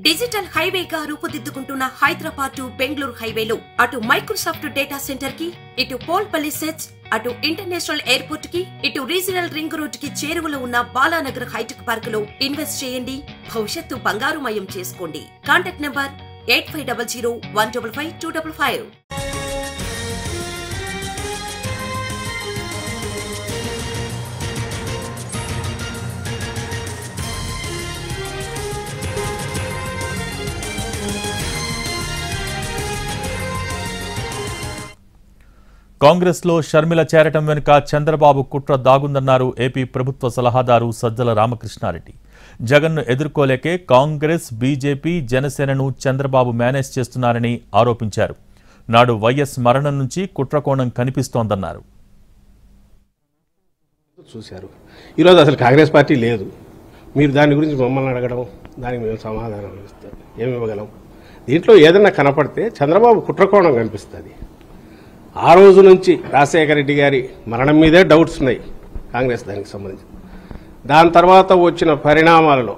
Digital హైవేగా రూపుదిద్దుకుంటున్న Hyderabad to Bengaluru హైవేలో అటు Microsoft data centre కి, ఇటు పోల్పల్లి సెట్స్, అటు ఇంటర్నేషనల్ ఎయిర్పోర్ట్ కి, ఇటు రీజనల్ రింగ్ రోడ్ కి చేరువలో ఉన్న బాలానగర్ హైటెక్ పార్క్ లో ఇన్వెస్ట్ చేయండి. భవిష్యత్తు బంగారుమయం చేసుకోండి. Contact number 8500155255. కాంగ్రెస్ లో షర్మిల చేరటం వెనుక చంద్రబాబు కుట్ర దాగుందన్నారు ఏపీ ప్రభుత్వ సలహాదారు సజ్జల రామకృష్ణారెడ్డి. జగన్ను ఎదుర్కోలేకే కాంగ్రెస్, బీజేపీ, జనసేనను చంద్రబాబు మేనేజ్ చేస్తున్నారని ఆరోపించారు. నాడు వైఎస్ మరణం నుంచి కుట్రకోణం కనిపిస్తోందన్నారు. చూశారు. ఈరోజు అసలు కాంగ్రెస్ పార్టీ లేదు. మీరు దాని గురించి మమ్మల్ని అడగడం, దానికి మేము సమాధానం ఇస్తాం, ఏమి ఇవ్వగలం? దీంట్లో ఏదైనా కనపడితే చంద్రబాబు కుట్రకోణం కనిపిస్తుంది. ఆ రోజు నుంచి రాజశేఖర రెడ్డి గారి మరణం మీదే డౌట్స్ ఉన్నాయి కాంగ్రెస్ దానికి సంబంధించి. దాని తర్వాత వచ్చిన పరిణామాలలో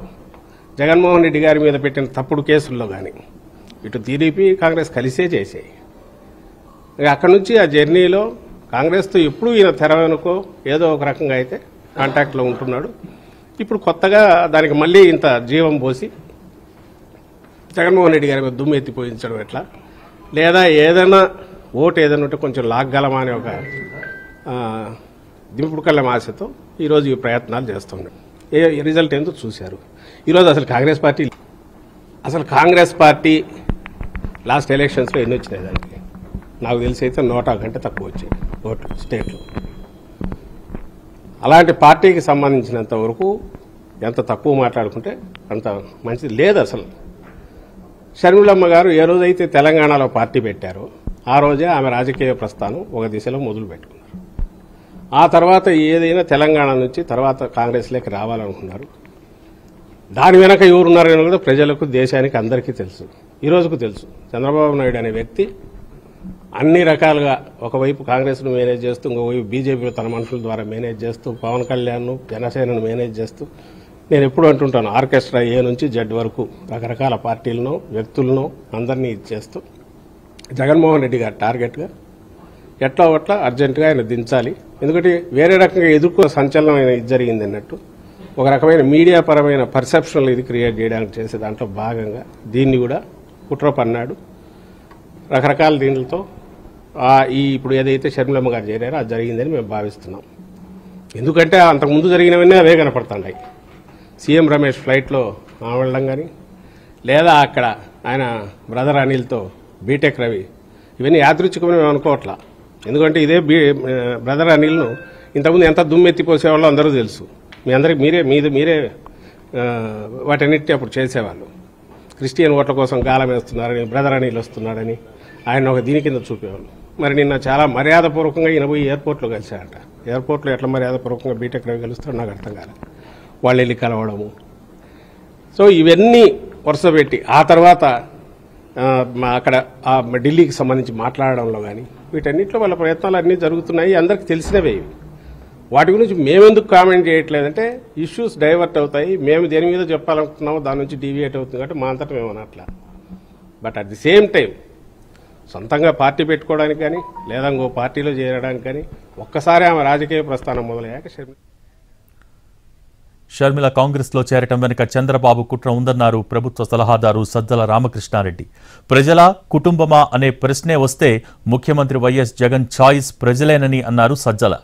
జగన్మోహన్ రెడ్డి గారి మీద పెట్టిన తప్పుడు కేసుల్లో కానీ ఇటు టీడీపీ, కాంగ్రెస్ కలిసే చేసాయి. అక్కడి నుంచి ఆ జర్నీలో కాంగ్రెస్తో ఎప్పుడూ ఈయన తెర వెనుకో ఏదో ఒక రకంగా అయితే కాంటాక్ట్లో ఉంటున్నాడు. ఇప్పుడు కొత్తగా దానికి మళ్ళీ ఇంత జీవం పోసి జగన్మోహన్ రెడ్డి గారి మీద దుమ్ము ఎత్తిపోయించడం ఎట్లా, లేదా ఏదైనా ఓటు ఏదైనా ఉంటే కొంచెం లాగ్గలమా అనే ఒక దింపుడు కళ్ళ ఆశతో ఈరోజు ఈ ప్రయత్నాలు చేస్తున్నాడు. రిజల్ట్ ఏందో చూశారు. ఈరోజు అసలు కాంగ్రెస్ పార్టీ లాస్ట్ ఎలక్షన్స్లో ఎన్ని వచ్చినాయి? దానికి నాకు తెలిసి అయితే 100 కంటే తక్కువ వచ్చాయి ఓట్లు స్టేట్లో. అలాంటి పార్టీకి సంబంధించినంత వరకు ఎంత తక్కువ మాట్లాడుకుంటే అంత మంచిది లేదు. అసలు షర్మిలమ్మ గారు ఏ రోజైతే తెలంగాణలో పార్టీ పెట్టారో ఆ రోజే ఆమె రాజకీయ ప్రస్థానం ఒక దిశలో మొదలు పెట్టుకున్నారు. ఆ తర్వాత ఏదైనా తెలంగాణ నుంచి తర్వాత కాంగ్రెస్లోకి రావాలనుకున్నారు. దాని వెనక ఎవరున్నారని కూడా ప్రజలకు, దేశానికి అందరికీ తెలుసు. ఈ రోజుకు తెలుసు. చంద్రబాబు నాయుడు అనే వ్యక్తి అన్ని రకాలుగా ఒకవైపు కాంగ్రెస్ను మేనేజ్ చేస్తూ, ఇంకోవైపు బీజేపీ తన మనుషుల ద్వారా మేనేజ్ చేస్తూ, పవన్ కళ్యాణ్ను, జనసేనను మేనేజ్ చేస్తూ, నేను ఎప్పుడు అంటుంటాను ఆర్కెస్ట్రా ఏ నుంచి జడ్ వరకు రకరకాల పార్టీలను, వ్యక్తులను అందరినీ ఇచ్చేస్తూ జగన్మోహన్ రెడ్డి గారు టార్గెట్గా ఎట్లా ఒట్లా అర్జెంటుగా ఆయన దించాలి. ఎందుకంటే వేరే రకంగా ఎదుర్కో సంచలనమైన ఇది జరిగింది అన్నట్టు ఒక రకమైన మీడియా పరమైన పర్సెప్షన్లు ఇది క్రియేట్ చేయడానికి చేసే దాంట్లో భాగంగా దీన్ని కూడా కుట్ర పన్నాడు. రకరకాల దీనితో ఇప్పుడు ఏదైతే షర్మిలమ్మ గారు చేరారో అది జరిగిందని మేము భావిస్తున్నాం. ఎందుకంటే అంతకుముందు జరిగినవన్నీ అవే కనపడుతున్నాయి. సీఎం రమేష్ ఫ్లైట్లో వెళ్ళడం కానీ, లేదా అక్కడ ఆయన బ్రదర్ అనిల్తో బీటెక్ రవి, ఇవన్నీ యాదృచ్ఛికమని అనుకోవట్లా. ఎందుకంటే ఇదే బ్రదర్ అనిల్ను ఇంతకుముందు ఎంత దుమ్మెత్తిపోసేవాళ్ళో అందరూ తెలుసు. మీ అందరికి మీరే వాటన్నిటి అప్పుడు చేసేవాళ్ళు. క్రిస్టియన్ ఓట్ల కోసం గాలం వేస్తున్నారని, బ్రదర్ అనిల్ వస్తున్నాడని ఆయన ఒక దీని కింద చూపేవాళ్ళు. మరి నిన్న చాలా మర్యాదపూర్వకంగా ఈయన పోయి ఎయిర్పోర్ట్లో కలిశారట. ఎయిర్పోర్ట్లో ఎట్లా మర్యాదపూర్వకంగా బీటెక్ రవి కలుస్తారో నాకు అర్థం కాలేదు. వాళ్ళు వెళ్ళి కలవడము. సో ఇవన్నీ వరుస పెట్టి ఆ తర్వాత అక్కడ ఢిల్లీకి సంబంధించి మాట్లాడడంలో కానీ వీటన్నిటిలో వాళ్ళ ప్రయత్నాలు అన్నీ జరుగుతున్నాయి. అందరికి తెలిసినవే. వాటి గురించి మేమెందుకు కామెంట్ చేయట్లేదంటే ఇష్యూస్ డైవర్ట్ అవుతాయి. మేము దేని మీద చెప్పాలనుకుంటున్నామో దాని నుంచి డీవియేట్ అవుతుంది కాబట్టి మా అంతటా మేము అనట్లా. But at the same time సొంతంగా పార్టీ పెట్టుకోవడానికి కానీ, లేదా ఇంకో పార్టీలో చేరడానికి కానీ ఒక్కసారి ఆమె రాజకీయ ప్రస్థానం మొదలయ్యాక షర్మిల కాంగ్రెస్ లో చేరటం వెనుక చంద్రబాబు కుట్ర ఉందన్నారు ప్రభుత్వ సలహాదారు సజ్జల రామకృష్ణారెడ్డి. ప్రజల, కుటుంబమా అనే ప్రశ్నే వస్తే ముఖ్యమంత్రి వైఎస్ జగన్ ఛాయిస్ ప్రజలేనని అన్నారు సజ్జల.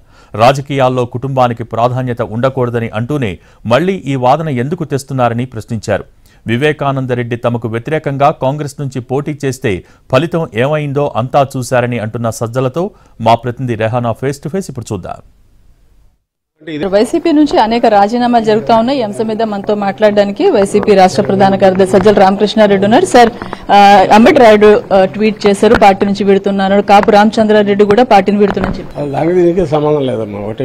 రాజకీయాల్లో కుటుంబానికి ప్రాధాన్యత ఉండకూడదని అంటూనే మళ్లీ ఈ వాదన ఎందుకు తెస్తున్నారని ప్రశ్నించారు. వివేకానందరెడ్డి తమకు వ్యతిరేకంగా కాంగ్రెస్ నుంచి పోటీ చేస్తే ఫలితం ఏమైందో అంతా చూశారని అంటున్న సజ్జలతో మా ప్రతినిధి రెహానా ఫేస్ టు ఫేస్ ఇప్పుడు చూద్దాం. వైసీపీ నుంచి అనేక రాజీనామాలు జరుగుతా ఉన్నాయి. ఈ అంశం మీద మనతో మాట్లాడడానికి వైసీపీ రాష్ట్ర ప్రధాన కార్యదర్శి సజ్జల రామకృష్ణారెడ్డి ఉన్నారు. సార్, అంబేడ్ రాయుడు ట్వీట్ చేశారు, పార్టీ నుంచి విడుతున్నాడు. కాపు రామచంద్రారెడ్డి కూడా పార్టీని విడుతున్నారని చెప్పారు. దానికి దీనికి సంబంధం లేదమ్మా. ఒకటి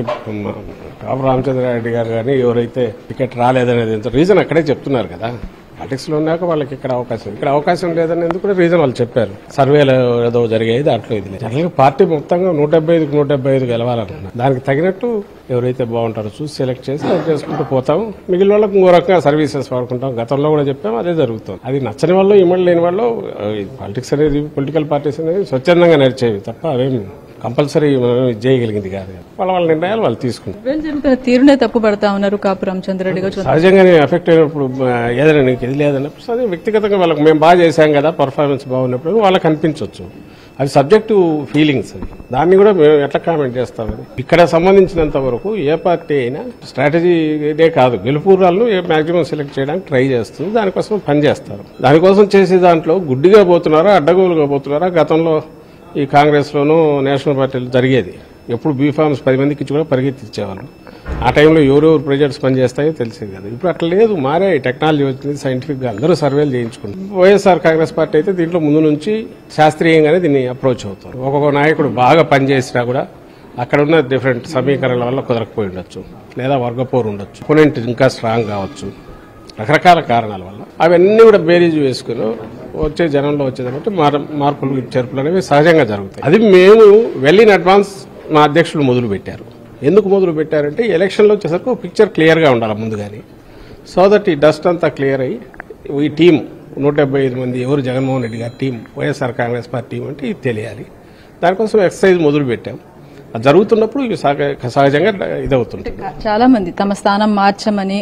కాపు రామచంద్రారెడ్డి గారు కానీ ఎవరైతే టికెట్ రాలేదనేది రీజన్ అక్కడే చెప్తున్నారు కదా. పాలిటిక్స్లో ఉన్నాక వాళ్ళకి ఇక్కడ అవకాశం లేదని ఎందుకు రీజన్ వాళ్ళు చెప్పారు. సర్వేలు ఏదో జరిగేది దాంట్లో ఇది లేదు. జనరల్గా పార్టీ మొత్తంగా 175 గెలవాలనుకున్నారు. దానికి తగినట్టు ఎవరైతే బాగుంటారో చూసి సెలెక్ట్ చేసి అది చేసుకుంటూ పోతాం. మిగిలిన వాళ్ళకి ఇంకో రకంగా సర్వీసెస్ వాడుకుంటాం. గతంలో కూడా చెప్పాము, అదే జరుగుతుంది. అది నచ్చని వాళ్ళు ఇమ్మడి లేని వాళ్ళు పాలిటిక్స్ అనేది, పొలిటికల్ పార్టీస్ అనేది స్వచ్ఛందంగా నడిచేవి తప్ప అవేమి కంపల్సరీ చేయగలిగింది కాదు. వాళ్ళ నిర్ణయాలు వాళ్ళు తీసుకుంటారు. జరుగుతున్న తీరునే తప్పు పడతా ఉన్నారు కాపు రామచంద్రరెడ్డి గారు. సహజంగానే ఎఫెక్ట్ అయినప్పుడు ఏదైనా నీకు ఇది లేదన్నప్పుడు అదే వ్యక్తిగతంగా వాళ్ళకి మేము బాగా చేశాం కదా, పర్ఫార్మెన్స్ బాగున్నప్పుడు వాళ్ళకి అనిపించవచ్చు. అది సబ్జెక్టివ్ ఫీలింగ్స్. అది దాన్ని కూడా మేము ఎట్లా కామెంట్ చేస్తాం. అది ఇక్కడ సంబంధించినంత వరకు ఏ పార్టీ అయినా స్ట్రాటజీ ఇదే కాదు, గెలుపురాలను మాక్సిమం సెలెక్ట్ చేయడానికి ట్రై చేస్తుంది. దానికోసం పనిచేస్తారు. దానికోసం చేసే దాంట్లో గుడ్డిగా పోతున్నారా, అడ్డగోలుగా పోతున్నారా? గతంలో ఈ కాంగ్రెస్లోనూ నేషనల్ పార్టీలు జరిగేది. ఎప్పుడు బీఫార్మ్స్ 10 మందికి ఇచ్చి కూడా పరిగెత్తిచ్చేవాళ్ళు. ఆ టైంలో ఎవరెవరు ప్రెజర్స్ పనిచేస్తాయో తెలిసేది కదా. ఇప్పుడు అట్లా లేదు, మారే టెక్నాలజీ వచ్చింది, సైంటిఫిక్గా అందరూ సర్వేలు చేయించుకుంటారు. వైఎస్ఆర్ కాంగ్రెస్ పార్టీ అయితే దీంట్లో ముందు నుంచి శాస్త్రీయంగానే దీన్ని అప్రోచ్ అవుతారు. ఒక్కొక్క నాయకుడు బాగా పనిచేసినా కూడా అక్కడ ఉన్న డిఫరెంట్ సమీకరణల వల్ల కుదరకపోయి ఉండొచ్చు, లేదా వర్గపోరు ఉండొచ్చు, ఒపోనెంట్ ఇంకా స్ట్రాంగ్ కావచ్చు, రకరకాల కారణాల వల్ల అవన్నీ కూడా బేరీజ్ వేసుకుని వచ్చే జనంలో వచ్చేదానికి మార్పులు చేర్పులు అనేవి సహజంగా జరుగుతాయి. అది మేము వెల్ ఇన్ అడ్వాన్స్ మా అధ్యక్షులు మొదలు పెట్టారు. ఎందుకు మొదలు పెట్టారంటే ఎలక్షన్లో వచ్చేసరికి పిక్చర్ క్లియర్గా ఉండాలి ముందుగానే. సో దట్ ఈ డస్ట్ అంతా క్లియర్ అయ్యి ఈ టీం 175 మంది ఎవరు జగన్మోహన్ రెడ్డి గారి team, YSR Congress party team అంటే ఇది తెలియాలి. దానికోసం ఎక్సర్సైజ్ మొదలు పెట్టాం. అది జరుగుతున్నప్పుడు ఇవి సహజంగా ఇదవుతుంటుంది. చాలా మంది తమ స్థానం మార్చమని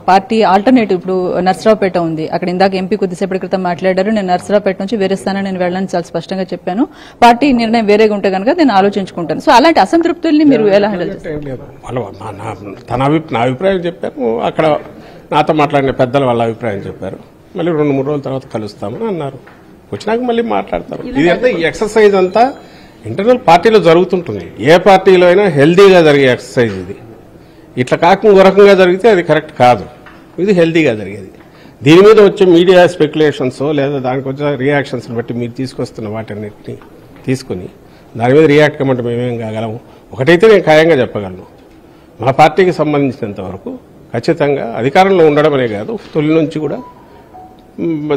పార్టీ ఆల్టర్నేటివ్, ఇప్పుడు నర్సరావుపేట ఉంది, అక్కడ ఇందాక ఎంపీ కొద్దిసేపటి క్రితం మాట్లాడారు, నేను నర్సరావుపేట నుంచి వేరే స్థానం నేను వెళ్ళాలని చాలా స్పష్టంగా చెప్పాను, పార్టీ నిర్ణయం వేరేగా ఉంటే కనుక నేను ఆలోచించుకుంటాను. సో అలాంటి అసంతృప్తుల్ని మీరు ఎలా హ్యాండిల్ చేస్తారు? నా అభిప్రాయం చెప్పారు, అక్కడ నాతో మాట్లాడిన పెద్దలు వాళ్ళ అభిప్రాయం చెప్పారు. మళ్ళీ 2-3 రోజుల తర్వాత కలుస్తామని అన్నారు. వచ్చినాక మళ్ళీ మాట్లాడతారు. ఇది అంతా ఈ ఎక్సర్సైజ్ అంతా ఇంటర్నల్ పార్టీలో జరుగుతుంటుంది. ఏ పార్టీలో అయినా హెల్దీగా జరిగే ఎక్సర్సైజ్ ఇది. ఇట్లా కాకుండా రకంగా జరిగితే అది కరెక్ట్ కాదు. ఇది హెల్దీగా జరిగేది. దీని మీద వచ్చే మీడియా స్పెక్యులేషన్స్ లేదా దానికి వచ్చే రియాక్షన్స్ బట్టి మీరు తీసుకొస్తున్న వాటన్నిటిని తీసుకుని దాని మీద రియాక్ట్ కమ్మంటే మేమేం కాగలము. ఒకటైతే నేను ఖాయంగా చెప్పగలను, మా పార్టీకి సంబంధించినంత వరకు ఖచ్చితంగా అధికారంలో ఉండడం అనే కాదు, తొలి నుంచి కూడా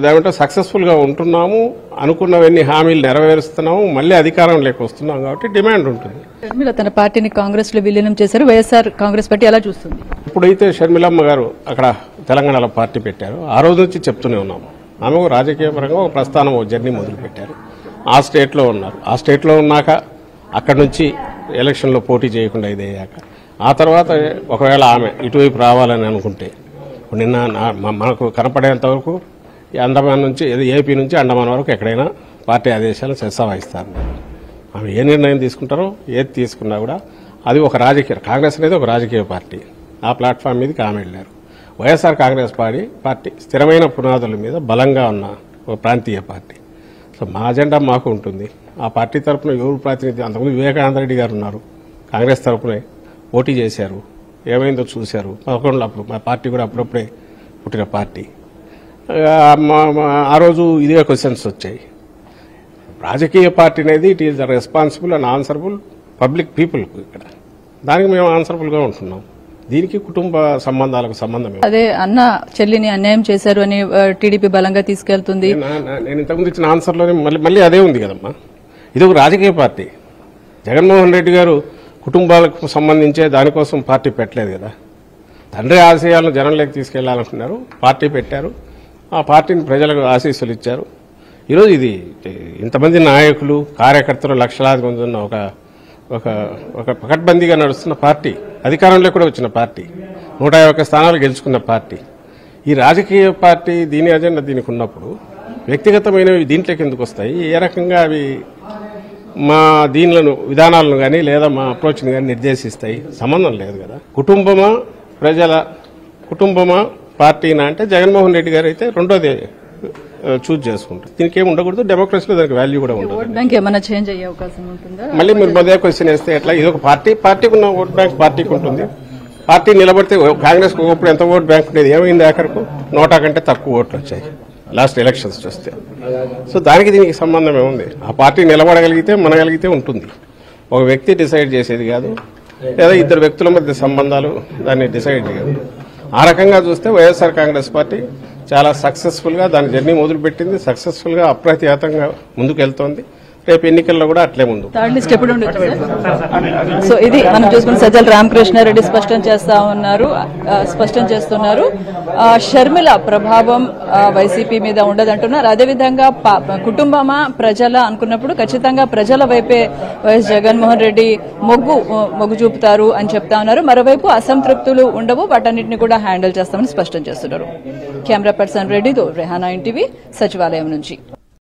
దాంట్లో సక్సెస్ఫుల్గా ఉంటున్నాము, అనుకున్నవన్నీ హామీలు నెరవేరుస్తున్నాము, మళ్ళీ అధికారంలోకి వస్తున్నాం కాబట్టి డిమాండ్ ఉంటుంది. షర్మిల తన పార్టీని కాంగ్రెస్ లో విలీనం చేశారు, వైఎస్ఆర్ కాంగ్రెస్ పార్టీ ఎలా చూస్తుంది? ఇప్పుడైతే షర్మిలమ్మ గారు అక్కడ తెలంగాణలో పార్టీ పెట్టారు, ఆ రోజు నుంచి చెప్తూనే ఉన్నాము. ఆమె రాజకీయ పరంగా ఒక ప్రస్థానం, ఒక జర్నీ మొదలు పెట్టారు. ఆ స్టేట్లో ఉన్నారు. ఆ స్టేట్లో ఉన్నాక అక్కడి నుంచి ఎలక్షన్లో పోటీ చేయకుండా ఇదయ్యాక ఆ తర్వాత ఒకవేళ ఆమె ఇటువైపు రావాలని అనుకుంటే నిన్న మనకు కనపడేంత వరకు అండమాన్ నుంచి ఏపీ నుంచి అండమాన్ వరకు ఎక్కడైనా పార్టీ ఆదేశాలు వహిస్తారు. ఆమె ఏ నిర్ణయం తీసుకుంటారో ఏది తీసుకున్నా కూడా అది ఒక రాజకీయ, కాంగ్రెస్ అనేది ఒక రాజకీయ పార్టీ. ఆ ప్లాట్ఫామ్ మీదకి ఆమె వెళ్ళారు. వైఎస్ఆర్ కాంగ్రెస్ పార్టీ స్థిరమైన పునాదుల మీద బలంగా ఉన్న ఒక ప్రాంతీయ పార్టీ. సో మా అజెండా మాకు ఉంటుంది. ఆ పార్టీ తరఫున ఎవరు ప్రాతినిధ్యం, అంతకుముందు వివేకానంద రెడ్డి గారు ఉన్నారు, కాంగ్రెస్ తరఫునే పోటీ చేశారు, ఏమైందో చూశారు. 11 అప్పుడు మా పార్టీ కూడా అప్పుడప్పుడే పుట్టిన పార్టీ. ఆ రోజు ఇదే క్వశ్చన్స్ వచ్చాయి. రాజకీయ పార్టీ అనేది it is responsible and answerable public పీపుల్కు. ఇక్కడ దానికి మేము ఆన్సరబుల్గా ఉంటున్నాం. దీనికి కుటుంబ సంబంధాలకు సంబంధం. అదే అన్న చెల్లిని అన్యాయం చేశారు అని టీడీపీ బలంగా తీసుకెళ్తుంది. నేను ఇంతకుముందు ఇచ్చిన ఆన్సర్లోనే మళ్ళీ అదే ఉంది కదమ్మా. ఇది ఒక రాజకీయ పార్టీ. జగన్మోహన్ రెడ్డి గారు కుటుంబాలకు సంబంధించే దానికోసం పార్టీ పెట్టలేదు కదా. తండ్రి ఆశయాలను జనంలోకి తీసుకెళ్లాలనుకున్నారు, పార్టీ పెట్టారు. ఆ పార్టీని ప్రజలకు ఆశీస్సులు ఇచ్చారు. ఈరోజు ఇది ఇంతమంది నాయకులు, కార్యకర్తలు, లక్షలాది మంది ఉన్న ఒక పకడ్బందీగా నడుస్తున్న పార్టీ, అధికారంలో కూడా వచ్చిన పార్టీ, 151 స్థానాలు గెలుచుకున్న పార్టీ. ఈ రాజకీయ పార్టీ దీని అజెండా దీనికి ఉన్నప్పుడు వ్యక్తిగతమైనవి దీంట్లోకి ఎందుకు వస్తాయి? ఏ రకంగా అవి మా దీనిలను విధానాలను కానీ లేదా మా అప్రోచ్ని కానీ నిర్దేశిస్తాయి? సంబంధం లేదు కదా. కుటుంబమా కుటుంబమా పార్టీనా అంటే జగన్మోహన్ రెడ్డి గారు అయితే రెండోది చూజ్ చేసుకుంటారు. దీనికి ఏమి ఉండకూడదు. డెమోక్రసీలో దానికి వాల్యూ కూడా ఉండదు. మళ్ళీ మీరు మొదటి క్వశ్చన్ వేస్తే ఎట్లా? ఇది ఒక పార్టీకి ఉన్న ఓట్ బ్యాంక్ పార్టీకి ఉంటుంది. పార్టీ నిలబడితే కాంగ్రెస్ ఒకప్పుడు ఎంత ఓట్ బ్యాంక్ ఉండేది, ఏమైంది? ఆఖరకు 100 కంటే తక్కువ ఓట్లు వచ్చాయి లాస్ట్ ఎలక్షన్స్ చూస్తే. సో దానికి దీనికి సంబంధం ఏముంది? ఆ పార్టీ నిలబడగలిగితే మనగలిగితే ఉంటుంది. ఒక వ్యక్తి డిసైడ్ చేసేది కాదు, లేదా ఇద్దరు వ్యక్తుల మధ్య సంబంధాలు దాన్ని డిసైడ్ చేయదు. ఆ రకంగా చూస్తే వైఎస్ఆర్ కాంగ్రెస్ పార్టీ చాలా సక్సెస్ఫుల్గా దాని జర్నీ మొదలుపెట్టింది, సక్సెస్ఫుల్గా అప్రతిహతంగా ముందుకు వెళ్తోంది. రేపు ఎన్నికల్లో కూడా అట్లే ముందు. థర్డ్ లిస్ట్ ఎప్పుడు ఉండొచ్చు? సో ఇది మనం చూసుకున్న సజ్జల రామకృష్ణారెడ్డి స్పష్టం చేస్తున్నారు. షర్మిల ప్రభావం వైసీపీ మీద ఉండదంటున్నారు. అదేవిధంగా కుటుంబమా ప్రజల అనుకున్నప్పుడు ఖచ్చితంగా ప్రజల వైపే వైఎస్ జగన్మోహన్ రెడ్డి మొగ్గు చూపుతారు అని చెప్తా ఉన్నారు. మరోవైపు అసంతృప్తులు ఉండవు, వాటన్నిటిని కూడా హ్యాండిల్ చేస్తామని స్పష్టం చేస్తున్నారు. కెమెరా పర్సన్ రెడ్డితో రెహానా ఎన్టీవీ, సచివాలయం నుంచి.